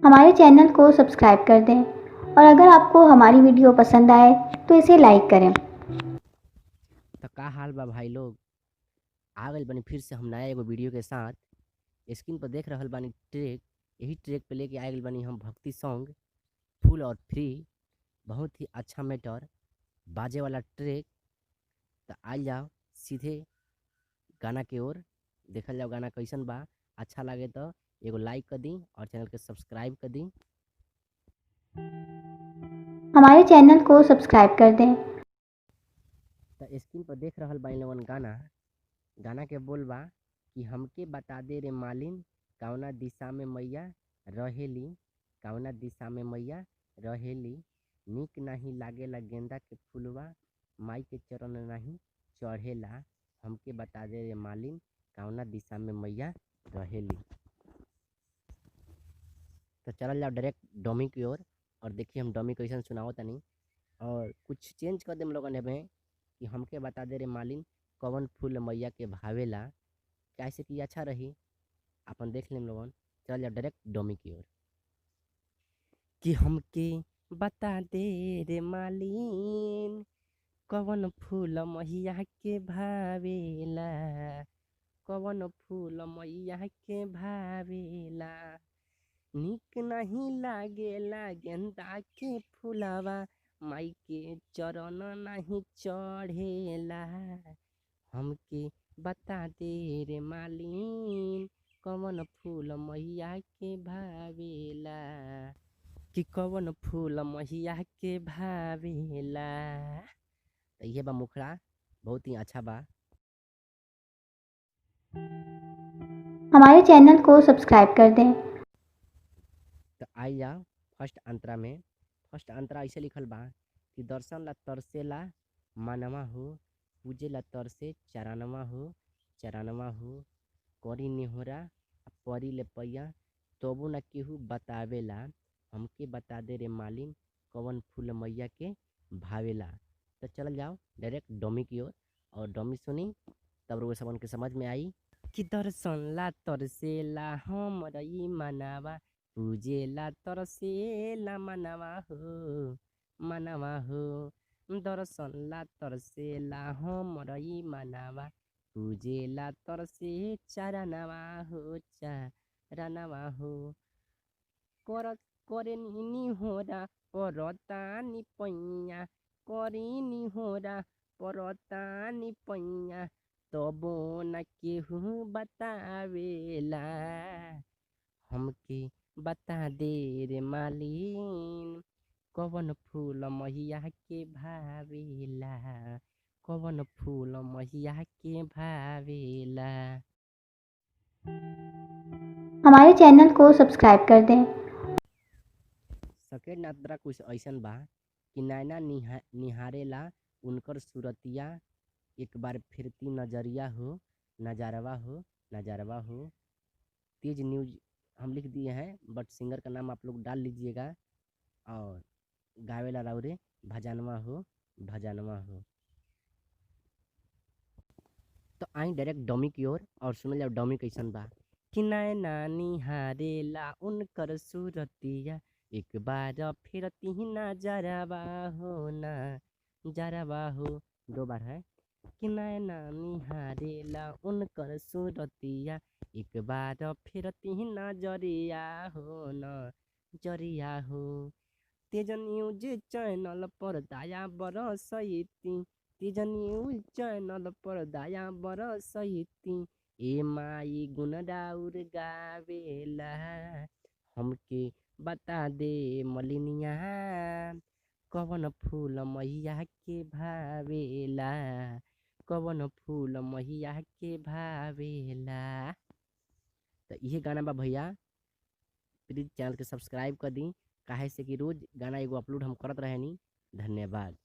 हमारे चैनल को सब्सक्राइब कर दें और अगर आपको हमारी वीडियो पसंद आए तो इसे लाइक करें। तो का हाल बा भाई लोग। आ गइल बानी फिर से हम नया एगो वीडियो के साथ। स्क्रीन पर देख रहल बानी ट्रैक। यही ट्रैक पे लेके आ गइल बानी हम भक्ति सॉन्ग फुल और फ्री। बहुत ही अच्छा मैटर बाजे वाला ट्रैक। तो आइल जाओ सीधे गाना के ओर। देखल जाओ गाना कैसन बा। अच्छा लगे तो एगो लाइक कर दी और चैनल के सब्सक्राइब कर दी। हमारे चैनल को सब्सक्राइब कर दें। तो स्क्रीन पर देख रहल बानी लोगन गाना। गाना के बोल बा कि हमके बता दे रे मालिन कौना दिशा में मैया रहेली। कौना दिशा में मैया रहेली। निक नहीं लागेला गेंदा के फूलवा माई के चरण नहीं चढ़ेला। हमके बता दे रे मालिन कौना दिशा में मैया रहेली। तो चलल जाओ डायरेक्ट डमी की ओर और देखिए हम डमी कैसन सुनाओ तनी। और कुछ चेंज कर देम लोगन एमे कि हमके बता दे रे मालिन कौन फूल मैया के भावेला। कैसे कि अच्छा रही अपन देख लेम लोगन। चल जाओ डायरेक्ट डोमी की ओर कि हमके बता दे रे मालिन कवन फूल मैया के भावेला। कवन फूल मैया के भावेला। निक नहीं लागेला गेंदा के फूलवा माई के चरण नहीं चढ़ेला। हमके बता दे रे मालिन कवन फूल मैया के भावेला। कि कवन फूल मैया के भावेला। तो ये बा मुखड़ा बहुत ही अच्छा बा। हमारे चैनल को सब्सक्राइब कर दें। तो आई जा फर्स्ट अंतरा में। फर्स्ट अंतरा ऐसे लिखल बा कि दर्शन ला तरसेला मानवा हो। पूजे ला तरसे चरणवा हो। चरणवा हो करी निहोरा परी ले पैया तबो न केहू बतावेला। हमके बता दे रे मालिन कवन फूल मैया के भावेला। तो चल जाओ डायरेक्ट डोमी की ओर और डोमी सुनी तब रोग सबन के समझ में आई कि दर्शन ला तरसेला हम रही मनावा। पूजेला तरसेला मनवा हो। मनवा हो दर्शन ला तरसेला हम रही मनावा। पूजेला तरसे चरणवा हो चरणवा हो कर करे नी होरा परतानी पैया। करिनी होरा परतानी पैया तबो न केहू बतावेला। हमके बता दे रे मालिन कवन फूल मैया के भावेला। कवन फूल मैया के भावेला। हमारे चैनल को सब्सक्राइब कर दें। सकेत नात्रा कुछ ऐसन बा कि नैना निहारेला उनकर सूरतिया। एक बार फिरती नजरिया हो नजारवा हो नजारवा हो। तेज न्यूज हम लिख दिए हैं बट सिंगर का नाम आप लोग डाल लीजिएगा। और गावेला राउरे भजनवा हो भजनवा हो। तो आई डायरेक्ट डमी की ओर और सुनल जाओ डमी कैसन बा कि नैना निहारेला उनकर सूरतिया। एक बार फिरती नजरवा हो ना जरवा हो। दो बार है कि नैना निहारेला उनकर सूरतिया। एक बार फिरती नजरिया हो न जरिया हो। तेज न्यूज चैनल पर दया बरसैती। तेज न्यूज चैनल पर दया बरसैती। ए माई गुण राउर गावेला। हमके बता दे मलिनिया कवन फूल मैया के भावेला। कवन फूल मैया के भावेला। तो ये गाना बा भैया। प्लीज़ चैनल के सब्सक्राइब कर दी काहे से कि रोज गाना एगो अपलोड हम करत रहेनी। धन्यवाद।